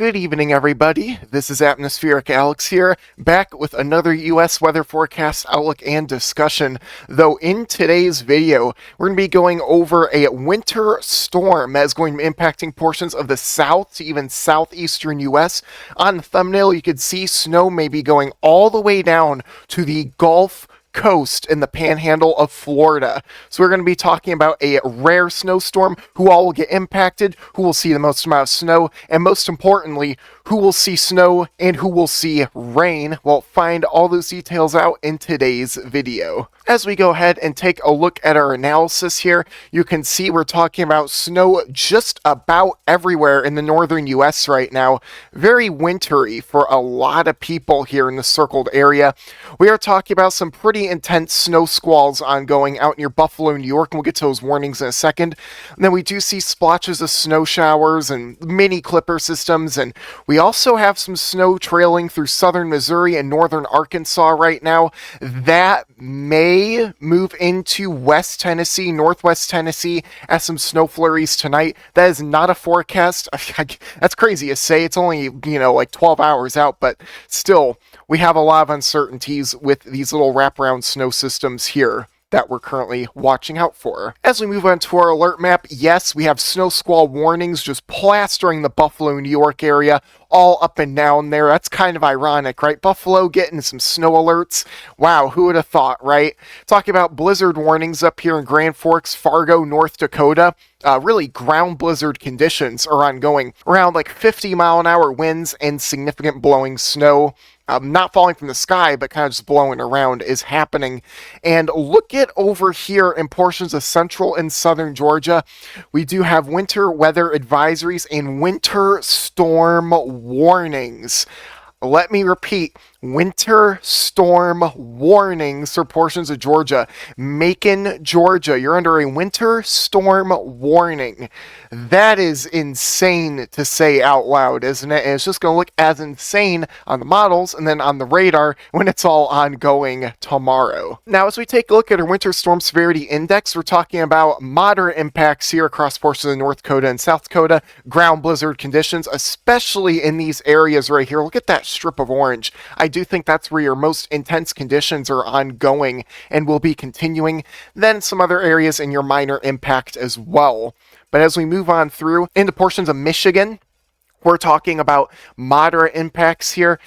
Good evening, everybody. This is Atmospheric Alex here, back with another U.S. weather forecast outlook and discussion. Though in today's video, we're going to be going over a winter storm that is going to be impacting portions of the south to even southeastern U.S. On the thumbnail, you can see snow may be going all the way down to the Gulf Coast in the panhandle of Florida. So we're going to be talking about a rare snowstorm, who all will get impacted, who will see the most amount of snow, and most importantly, who will see snow and who will see rain. We'll find all those details out in today's video. As we go ahead and take a look at our analysis here, you can see we're talking about snow just about everywhere in the northern US right now. Very wintry for a lot of people here in the circled area. We are talking about some pretty intense snow squalls ongoing out near Buffalo, New York, and we'll get to those warnings in a second. And then we do see splotches of snow showers and mini clipper systems, and we also have some snow trailing through southern Missouri and northern Arkansas right now. That may move into West Tennessee, Northwest Tennessee as some snow flurries tonight. That is not a forecast. That's crazy to say. It's only, like 12 hours out, but still, we have a lot of uncertainties with these little wraparound snow systems here that we're currently watching out for. As we move on to our alert map, yes, we have snow squall warnings just plastering the Buffalo, New York area, all up and down there. That's kind of ironic, right? Buffalo getting some snow alerts. Wow, who would have thought, right? Talking about blizzard warnings up here in Grand Forks, Fargo, North Dakota. Really ground blizzard conditions are ongoing. Around like 50-mile-an-hour winds and significant blowing snow. Not falling from the sky, but kind of just blowing around is happening. And look at over here in portions of central and southern Georgia. We do have winter weather advisories and winter storm warnings. Let me repeat, winter storm warnings for portions of Georgia. Macon, Georgia, you're under a winter storm warning. That is insane to say out loud, isn't it? And it's just going to look as insane on the models and then on the radar when it's all ongoing tomorrow. Now, as we take a look at our winter storm severity index, we're talking about moderate impacts here across portions of North Dakota and South Dakota, ground blizzard conditions, especially in these areas right here. Look at that strip of orange. I do think that's where your most intense conditions are ongoing and will be continuing. Then some other areas in your minor impact as well. But as we move on through into portions of Michigan, we're talking about moderate impacts here.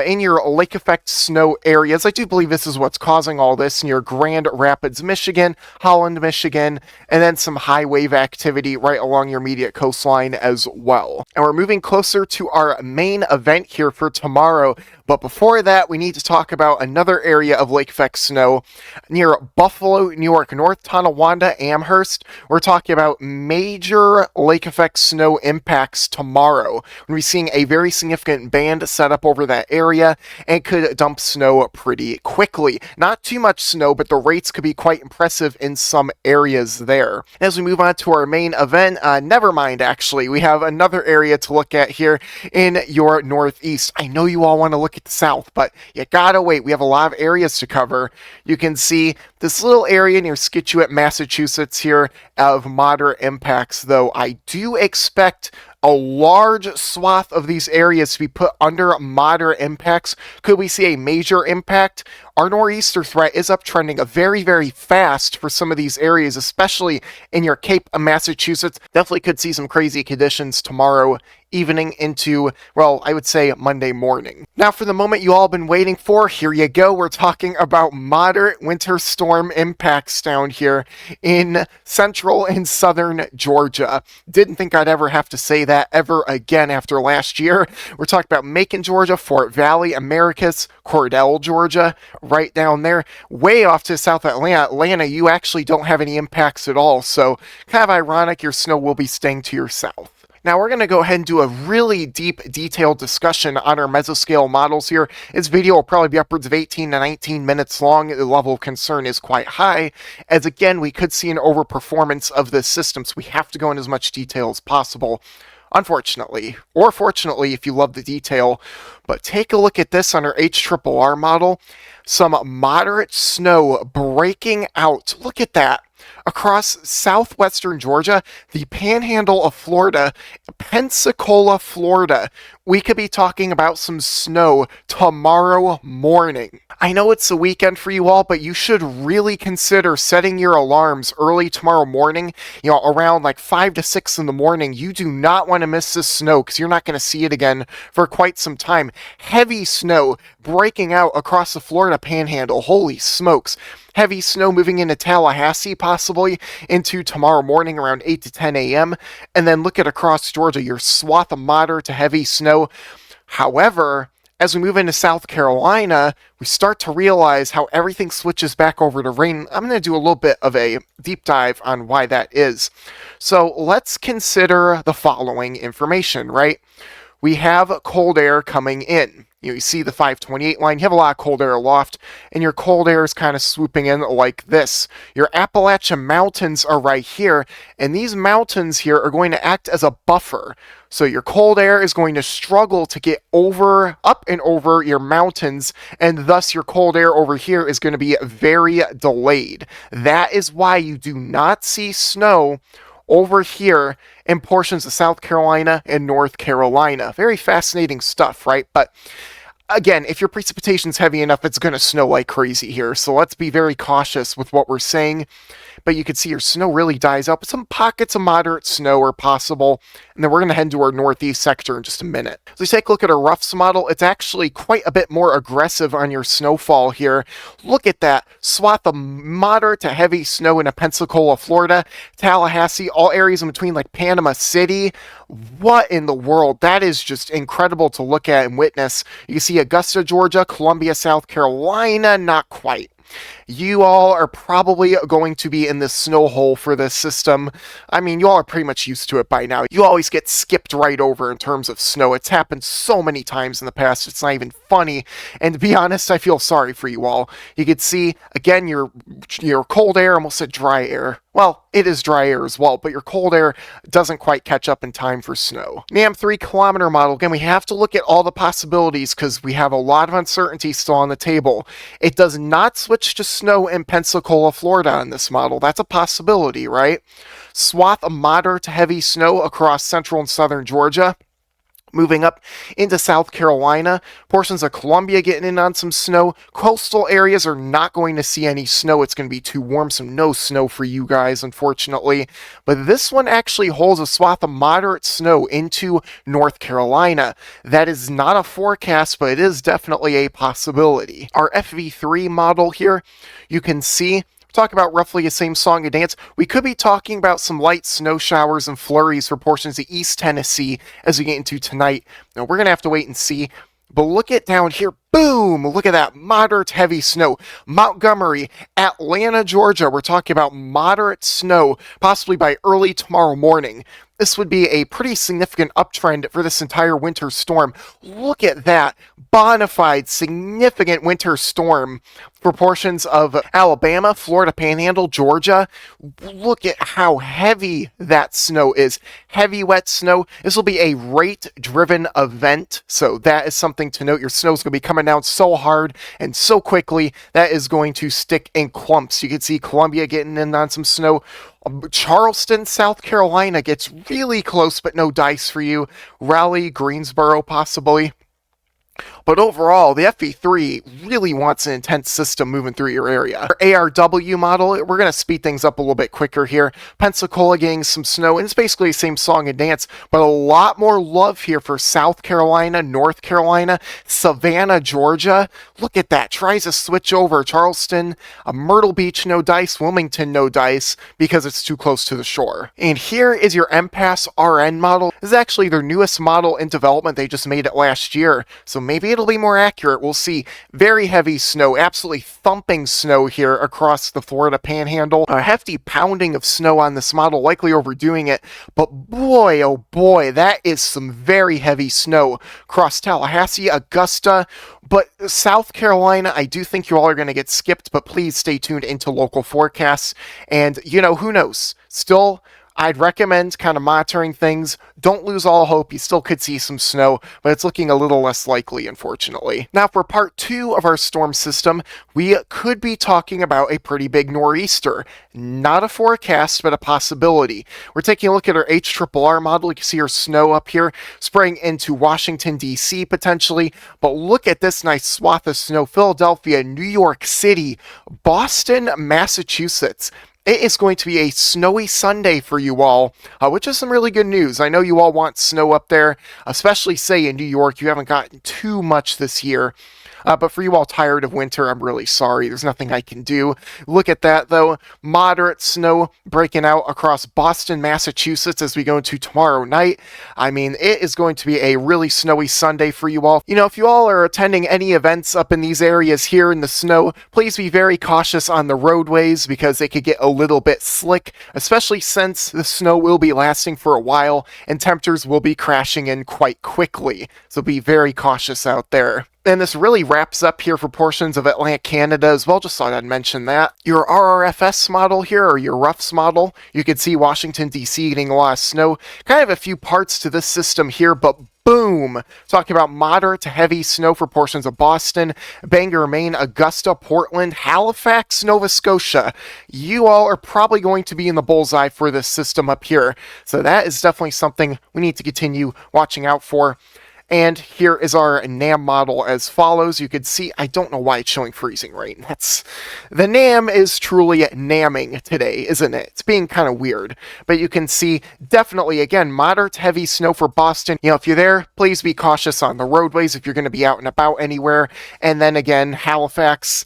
In your lake effect snow areas, I do believe this is what's causing all this in your Grand Rapids, Michigan, Holland, Michigan, and then some high wave activity right along your immediate coastline as well. And we're moving closer to our main event here for tomorrow. But before that, we need to talk about another area of lake effect snow near Buffalo, New York, North Tonawanda, Amherst. We're talking about major lake effect snow impacts tomorrow. We're going to be seeing a very significant band set up over that area and could dump snow pretty quickly. Not too much snow, but the rates could be quite impressive in some areas there. As we move on to our main event, never mind actually, we have another area to look at here in your northeast. I know you all want to look at the south, but you gotta wait. We have a lot of areas to cover. You can see this little area near Scituate, Massachusetts here of moderate impacts, though I do expect a large swath of these areas to be put under moderate impacts. Could we see a major impact? Our nor'easter threat is uptrending very, very fast for some of these areas, especially in your Cape of Massachusetts. Definitely could see some crazy conditions tomorrow evening into, well, I would say Monday morning. Now, for the moment you all been waiting for, here you go. We're talking about moderate winter storm impacts down here in central and southern Georgia. Didn't think I'd ever have to say that ever again after last year. We're talking about Macon, Georgia, Fort Valley, Americus, Cordell, Georgia, right down there. Way off to South Atlanta, you actually don't have any impacts at all. So kind of ironic, your snow will be staying to your south. Now we're going to go ahead and do a really deep, detailed discussion on our mesoscale models here. This video will probably be upwards of 18 to 19 minutes long. The level of concern is quite high, as again, we could see an overperformance of this system, so we have to go into as much detail as possible. Unfortunately, or fortunately if you love the detail, but take a look at this on our HRRR model. Some moderate snow breaking out. Look at that. across southwestern Georgia, the panhandle of Florida, Pensacola, Florida. We could be talking about some snow tomorrow morning. I know it's the weekend for you all, but you should really consider setting your alarms early tomorrow morning, around like 5 to 6 in the morning. You do not want to miss this snow because you're not going to see it again for quite some time. Heavy snow breaking out across the Florida panhandle. Holy smokes. Heavy snow moving into Tallahassee, possibly into tomorrow morning around 8 to 10 a.m. And then look at across Georgia, your swath of moderate to heavy snow. However, as we move into South Carolina, we start to realize how everything switches back over to rain. I'm going to do a little bit of a deep dive on why that is. So let's consider the following information, right? We have cold air coming in. You see the 528 line, you have a lot of cold air aloft, and your cold air is kind of swooping in like this. Your Appalachian Mountains are right here, and these mountains here are going to act as a buffer. So your cold air is going to struggle to get up and over your mountains, and thus your cold air over here is going to be very delayed. That is why you do not see snow over here in portions of South Carolina and North Carolina. Very fascinating stuff, right? But again, if your precipitation's heavy enough, it's going to snow like crazy here. So let's be very cautious with what we're saying. But you can see your snow really dies out. But some pockets of moderate snow are possible. And then we're going to head to our northeast sector in just a minute. So we take a look at our roughs model. It's actually quite a bit more aggressive on your snowfall here. Look at that swath of moderate to heavy snow in Pensacola, Florida, Tallahassee, all areas in between like Panama City. What in the world? That is just incredible to look at and witness. You can see Augusta, Georgia, Columbia, South Carolina, not quite. You all are probably going to be in the snow hole for this system. I mean, you all are pretty much used to it by now. You always get skipped right over in terms of snow. It's happened so many times in the past, it's not even funny. And to be honest, I feel sorry for you all. You can see, again, your cold air, almost said dry air. Well, it is dry air as well, but your cold air doesn't quite catch up in time for snow. NAM 3-kilometer model, again, we have to look at all the possibilities because we have a lot of uncertainty still on the table. It does not switch to snow in Pensacola, Florida on this model. That's a possibility, right? Swath of moderate to heavy snow across central and southern Georgia. Moving up into South Carolina, portions of Columbia getting in on some snow. Coastal areas are not going to see any snow. It's going to be too warm, so no snow for you guys, unfortunately. But this one actually holds a swath of moderate snow into North Carolina. That is not a forecast, but it is definitely a possibility. Our FV3 model here, you can see talk about roughly the same song and dance. We could be talking about some light snow showers and flurries for portions of East Tennessee as we get into tonight. Now, we're going to have to wait and see. But look at down here. Boom! Look at that. Moderate heavy snow. Montgomery, Atlanta, Georgia. We're talking about moderate snow, possibly by early tomorrow morning. This would be a pretty significant uptrend for this entire winter storm. Look at that. Bonafide, significant winter storm for portions of Alabama, Florida Panhandle, Georgia. Look at how heavy that snow is. Heavy, wet snow. This will be a rate-driven event, so that is something to note. Your snow is going to be coming down so hard and so quickly that is going to stick in clumps. You can see Columbia getting in on some snow. Charleston, South Carolina gets really close, but no dice for you. Raleigh, Greensboro, possibly. But overall, the FV3 really wants an intense system moving through your area. Our ARW model, we're going to speed things up a little bit quicker here. Pensacola getting some snow, and it's basically the same song and dance, but a lot more love here for South Carolina, North Carolina, Savannah, Georgia. Look at that. Tries to switch over. Charleston, Myrtle Beach, no dice. Wilmington, no dice, because it's too close to the shore. And here is your MPass RN model. This is actually their newest model in development. They just made it last year, so maybe it'll be more accurate. We'll see. Very heavy snow, absolutely thumping snow here across the Florida Panhandle. A hefty pounding of snow on this model, likely overdoing it, but boy, oh boy, that is some very heavy snow across Tallahassee, Augusta, but South Carolina, I do think you all are going to get skipped, but please stay tuned into local forecasts, and who knows? Still, I'd recommend kind of monitoring things. Don't lose all hope. You still could see some snow, but it's looking a little less likely, unfortunately. Now, for part 2 of our storm system, we could be talking about a pretty big nor'easter. Not a forecast, but a possibility. We're taking a look at our HRRR model. You can see our snow up here spraying into Washington, D.C. potentially, but look at this nice swath of snow. Philadelphia, New York City, Boston, Massachusetts. It is going to be a snowy Sunday for you all, which is some really good news. I know you all want snow up there, especially, say, in New York. You haven't gotten too much this year. But for you all tired of winter, I'm really sorry. There's nothing I can do. Look at that, though. Moderate snow breaking out across Boston, Massachusetts as we go into tomorrow night. I mean, it is going to be a really snowy Sunday for you all. You know, if you all are attending any events up in these areas here in the snow, please be very cautious on the roadways because they could get a little bit slick, especially since the snow will be lasting for a while and temperatures will be crashing in quite quickly. So be very cautious out there. And this really wraps up here for portions of Atlantic Canada as well. Just thought I'd mention that. Your RRFS model here, or your RUFS model, you can see Washington, D.C. getting a lot of snow. Kind of a few parts to this system here, but boom! Talking about moderate to heavy snow for portions of Boston, Bangor, Maine, Augusta, Portland, Halifax, Nova Scotia. You all are probably going to be in the bullseye for this system up here. So that is definitely something we need to continue watching out for. And here is our NAM model as follows. You could see, I don't know why it's showing freezing rain. The NAM is truly namming today, isn't it? It's being kind of weird. But you can see, definitely, again, moderate to heavy snow for Boston. You know, if you're there, please be cautious on the roadways if you're going to be out and about anywhere. And then again, Halifax.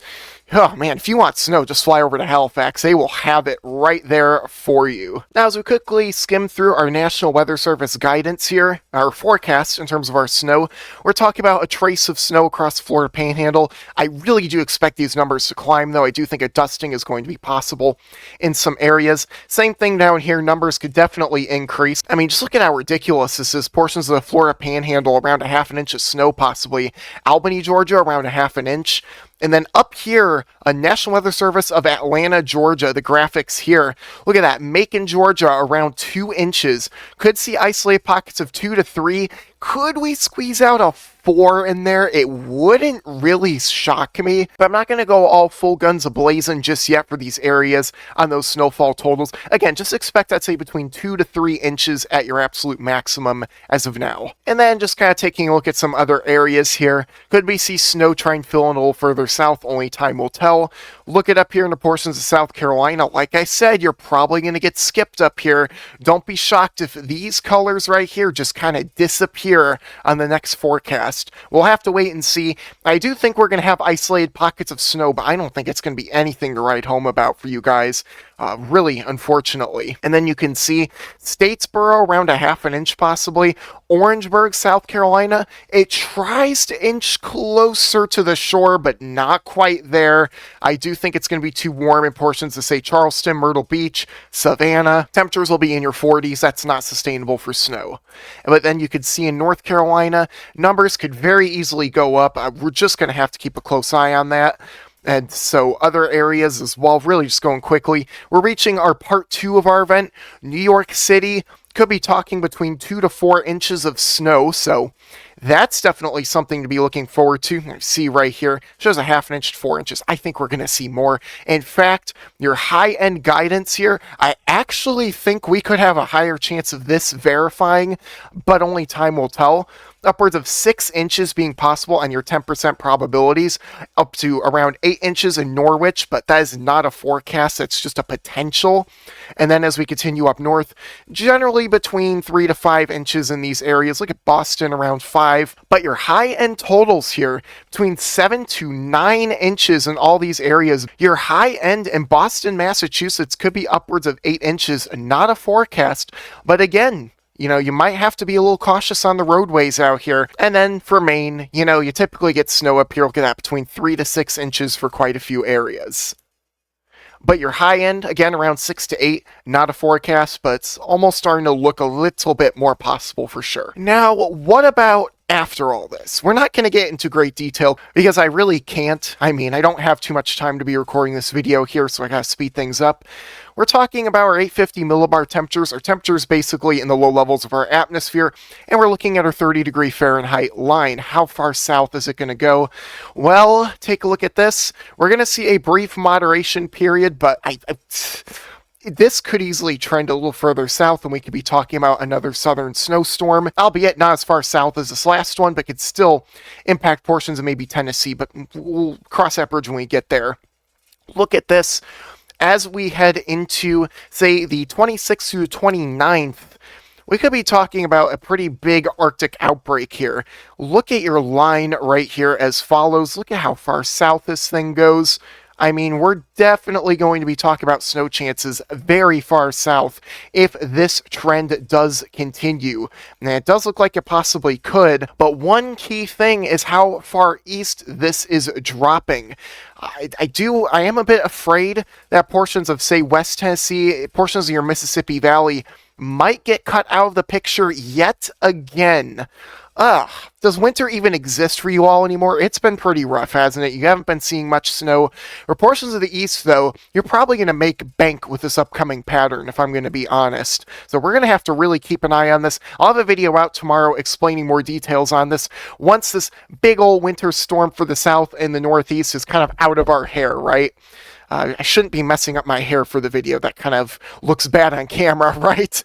Oh man, if you want snow, just fly over to Halifax. They will have it right there for you. Now, as we quickly skim through our National Weather Service guidance here, our forecast in terms of our snow, we're talking about a trace of snow across the Florida Panhandle. I really do expect these numbers to climb, though. I do think a dusting is going to be possible in some areas. Same thing down here, numbers could definitely increase. I mean, just look at how ridiculous this is. Portions of the Florida Panhandle, around a half an inch of snow possibly. Albany, Georgia, around a half an inch. And then up here, a National Weather Service of Atlanta, Georgia, the graphics here. Look at that, Macon, Georgia, around 2 inches. Could see isolated pockets of 2 to 3. Could we squeeze out a 4 in there? It wouldn't really shock me, but I'm not going to go all full guns a-blazing just yet for these areas on those snowfall totals. Again, just expect, I'd say, between 2 to 3 inches at your absolute maximum as of now. And then just kind of taking a look at some other areas here. Could we see snow try and fill in a little further south? Only time will tell. Look it up here in the portions of South Carolina. Like I said, you're probably going to get skipped up here. Don't be shocked if these colors right here just kind of disappear on the next forecast. We'll have to wait and see. I do think we're going to have isolated pockets of snow, but I don't think it's going to be anything to write home about for you guys. Really, unfortunately. And then you can see Statesboro around a half an inch possibly. Orangeburg, South Carolina, it tries to inch closer to the shore, but not quite there. I do think it's going to be too warm in portions of, say, Charleston, Myrtle Beach, Savannah. Temperatures will be in your 40s. That's not sustainable for snow. But then you could see in North Carolina, numbers could very easily go up. We're just going to have to keep a close eye on that. And so other areas as well, really just going quickly. We're reaching our part 2 of our event. New York City could be talking between 2 to 4 inches of snow, so that's definitely something to be looking forward to. You see right here, shows a half an inch to 4 inches. I think we're going to see more. In fact, your high-end guidance here, I actually think we could have a higher chance of this verifying, but only time will tell. Upwards of 6 inches being possible on your 10% probabilities, up to around 8 inches in Norwich, but that is not a forecast, it's just a potential. And then as we continue up north, generally between 3 to 5 inches in these areas. Look at Boston, around 5. But your high-end totals here, between 7 to 9 inches in all these areas. Your high-end in Boston, Massachusetts could be upwards of 8 inches, not a forecast, but again, you know, you might have to be a little cautious on the roadways out here. And then for Maine, you know, you typically get snow up here. Look at that, between 3 to 6 inches for quite a few areas. But your high end, again, around 6 to 8, not a forecast, but it's almost starting to look a little bit more possible for sure. Now, what about after all this. We're not going to get into great detail because I really can't. I mean, I don't have too much time to be recording this video here, so I gotta speed things up. We're talking about our 850 millibar temperatures. Our temperatures basically in the low levels of our atmosphere, and we're looking at our 30-degree Fahrenheit line. How far south is it going to go? Well, take a look at this. We're going to see a brief moderation period, but this could easily trend a little further south, and we could be talking about another southern snowstorm, albeit not as far south as this last one, but could still impact portions of maybe Tennessee, but we'll cross that bridge when we get there. Look at this. As we head into, say, the 26th through 29th, we could be talking about a pretty big Arctic outbreak here. Look at your line right here as follows. Look at how far south this thing goes. I mean, we're definitely going to be talking about snow chances very far south if this trend does continue. And it does look like it possibly could, but one key thing is how far east this is dropping. I am a bit afraid that portions of, say, West Tennessee, portions of your Mississippi Valley might get cut out of the picture yet again. Does winter even exist for you all anymore? It's been pretty rough, hasn't it? You haven't been seeing much snow. For portions of the east, though, you're probably going to make bank with this upcoming pattern, if I'm going to be honest. So we're going to have to really keep an eye on this. I'll have a video out tomorrow explaining more details on this once this big old winter storm for the south and the northeast is kind of out of our hair, right? I shouldn't be messing up my hair for the video. That kind of looks bad on camera, right?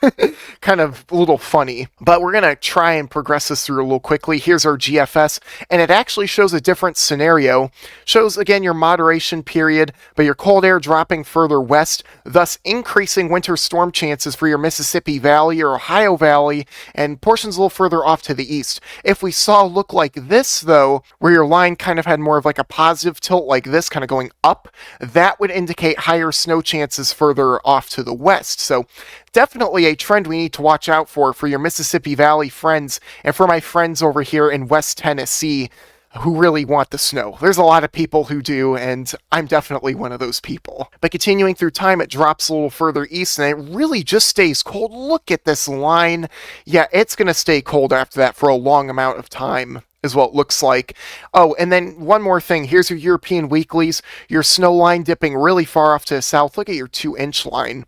Kind of a little funny. But we're going to try and progress this through a little quickly. Here's our GFS, and it actually shows a different scenario. Shows, again, your moderation period, but your cold air dropping further west, thus increasing winter storm chances for your Mississippi Valley or Ohio Valley, and portions a little further off to the east. If we saw a look like this, though, where your line kind of had more of like a positive tilt like this, kind of going up, that would indicate higher snow chances further off to the west. So definitely a trend we need to watch out for your Mississippi Valley friends and for my friends over here in West Tennessee who really want the snow. There's a lot of people who do, and I'm definitely one of those people. But continuing through time, it drops a little further east, and it really just stays cold. Look at this line. Yeah, it's going to stay cold after that for a long amount of time, is what it looks like. Oh, and then one more thing. Here's your European weeklies. Your snow line dipping really far off to the south. Look at your 2-inch line.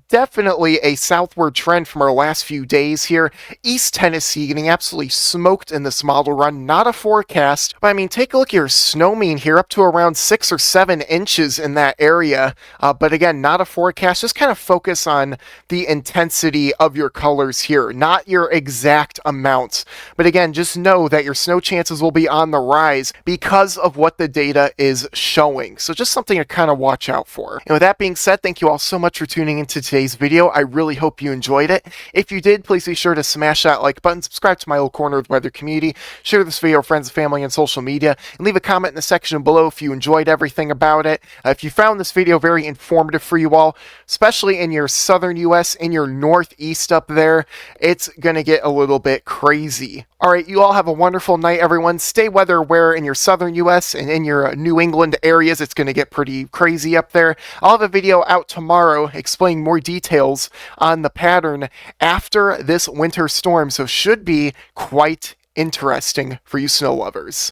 Definitely a southward trend from our last few days here. East Tennessee getting absolutely smoked in this model run. Not a forecast, but I mean, take a look at your snow mean here, up to around 6 or 7 inches in that area. But again, not a forecast. Just kind of focus on the intensity of your colors here, not your exact amounts. But again, just know that your snow chances will be on the rise because of what the data is showing. So just something to kind of watch out for. And with that being said, thank you all so much for tuning into today's video. I really hope you enjoyed it. If you did, please be sure to smash that like button, subscribe to my little corner of the weather community, share this video with friends and family on social media, and leave a comment in the section below if you enjoyed everything about it. If you found this video very informative for you all, especially in your southern US, in your northeast up there, it's gonna get a little bit crazy. Alright, you all have a wonderful night, everyone. Stay weather aware in your southern US and in your New England areas. It's going to get pretty crazy up there. I'll have a video out tomorrow explaining more details on the pattern after this winter storm, so should be quite interesting for you snow lovers.